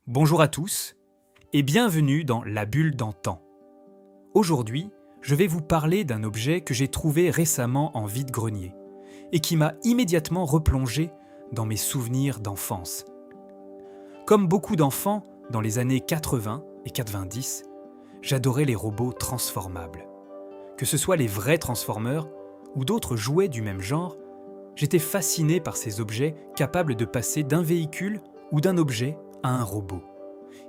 Bonjour à tous et bienvenue dans La Bulle d'Antan. Aujourd'hui, je vais vous parler d'un objet que j'ai trouvé récemment en vide-grenier et qui m'a immédiatement replongé dans mes souvenirs d'enfance. Comme beaucoup d'enfants dans les années 80 et 90, j'adorais les robots transformables. Que ce soit les vrais Transformers ou d'autres jouets du même genre, j'étais fasciné par ces objets capables de passer d'un véhicule ou d'un objet à un robot.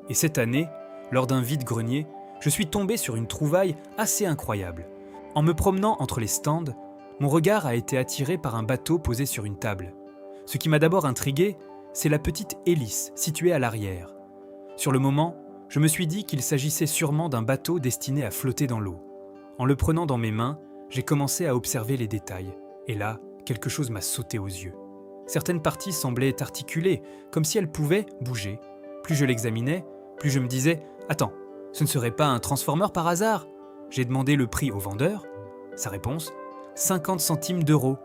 Et cette année, lors d'un vide-grenier, je suis tombé sur une trouvaille assez incroyable. En me promenant entre les stands, mon regard a été attiré par un bateau posé sur une table. Ce qui m'a d'abord intrigué, c'est la petite hélice située à l'arrière. Sur le moment, je me suis dit qu'il s'agissait sûrement d'un bateau destiné à flotter dans l'eau. En le prenant dans mes mains, j'ai commencé à observer les détails. Et là, quelque chose m'a sauté aux yeux. Certaines parties semblaient articulées, comme si elles pouvaient bouger. Plus je l'examinais, plus je me disais « Attends, ce ne serait pas un transformer par hasard ?» J'ai demandé le prix au vendeur. Sa réponse « 50 centimes d'euros. »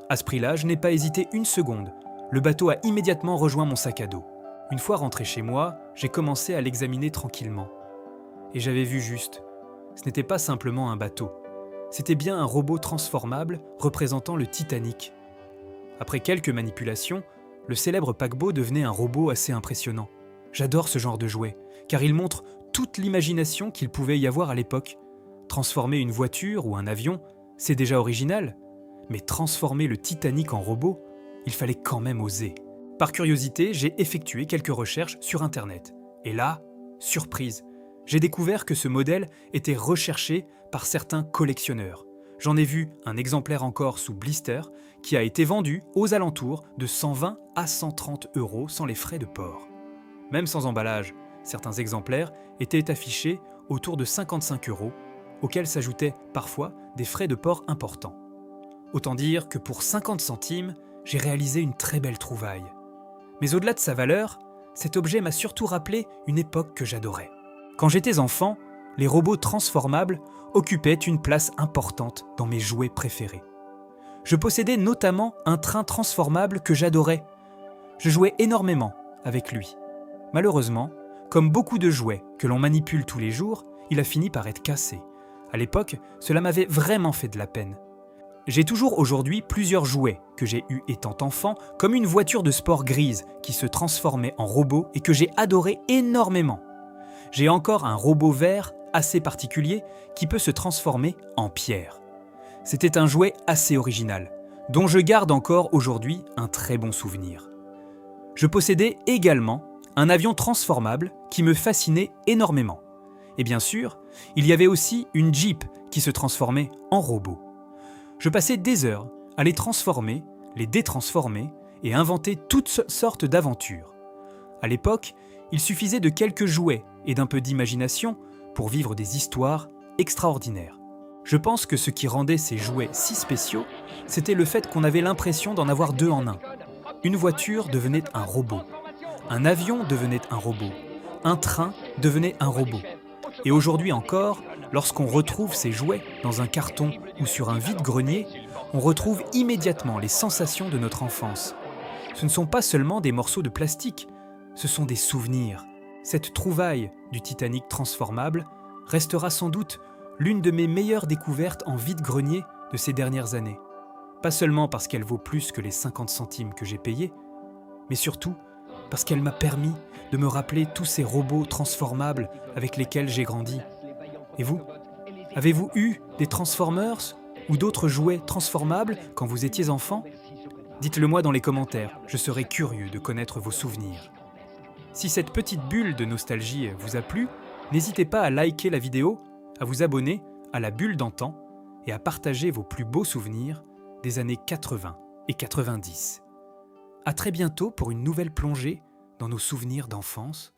À ce prix-là, je n'ai pas hésité une seconde. Le bateau a immédiatement rejoint mon sac à dos. Une fois rentré chez moi, j'ai commencé à l'examiner tranquillement. Et j'avais vu juste. Ce n'était pas simplement un bateau. C'était bien un robot transformable représentant le Titanic. Après quelques manipulations, le célèbre paquebot devenait un robot assez impressionnant. J'adore ce genre de jouet, car il montre toute l'imagination qu'il pouvait y avoir à l'époque. Transformer une voiture ou un avion, c'est déjà original, mais transformer le Titanic en robot, il fallait quand même oser. Par curiosité, j'ai effectué quelques recherches sur Internet. Et là, surprise, j'ai découvert que ce modèle était recherché par certains collectionneurs. J'en ai vu un exemplaire encore sous blister qui a été vendu aux alentours de 120 à 130 euros sans les frais de port. Même sans emballage, certains exemplaires étaient affichés autour de 55 euros, auxquels s'ajoutaient parfois des frais de port importants. Autant dire que pour 50 centimes, j'ai réalisé une très belle trouvaille. Mais au-delà de sa valeur, cet objet m'a surtout rappelé une époque que j'adorais. Quand j'étais enfant, les robots transformables occupaient une place importante dans mes jouets préférés. Je possédais notamment un train transformable que j'adorais. Je jouais énormément avec lui. Malheureusement, comme beaucoup de jouets que l'on manipule tous les jours, il a fini par être cassé. À l'époque, cela m'avait vraiment fait de la peine. J'ai toujours aujourd'hui plusieurs jouets que j'ai eus étant enfant, comme une voiture de sport grise qui se transformait en robot et que j'ai adoré énormément. J'ai encore un robot vert assez particulier qui peut se transformer en pierre. C'était un jouet assez original, dont je garde encore aujourd'hui un très bon souvenir. Je possédais également un avion transformable qui me fascinait énormément. Et bien sûr, il y avait aussi une Jeep qui se transformait en robot. Je passais des heures à les transformer, les détransformer et inventer toutes sortes d'aventures. À l'époque, il suffisait de quelques jouets et d'un peu d'imagination pour vivre des histoires extraordinaires. Je pense que ce qui rendait ces jouets si spéciaux, c'était le fait qu'on avait l'impression d'en avoir deux en un. Une voiture devenait un robot, un avion devenait un robot, un train devenait un robot. Et aujourd'hui encore, lorsqu'on retrouve ces jouets dans un carton ou sur un vide-grenier, on retrouve immédiatement les sensations de notre enfance. Ce ne sont pas seulement des morceaux de plastique, ce sont des souvenirs. Cette trouvaille du Titanic transformable restera sans doute l'une de mes meilleures découvertes en vide-grenier de ces dernières années. Pas seulement parce qu'elle vaut plus que les 50 centimes que j'ai payés, mais surtout parce qu'elle m'a permis de me rappeler tous ces robots transformables avec lesquels j'ai grandi. Et vous ? Avez-vous eu des Transformers ou d'autres jouets transformables quand vous étiez enfant ? Dites-le moi dans les commentaires, je serai curieux de connaître vos souvenirs. Si cette petite bulle de nostalgie vous a plu, n'hésitez pas à liker la vidéo, à vous abonner à La Bulle d'Antan et à partager vos plus beaux souvenirs des années 80 et 90. À très bientôt pour une nouvelle plongée dans nos souvenirs d'enfance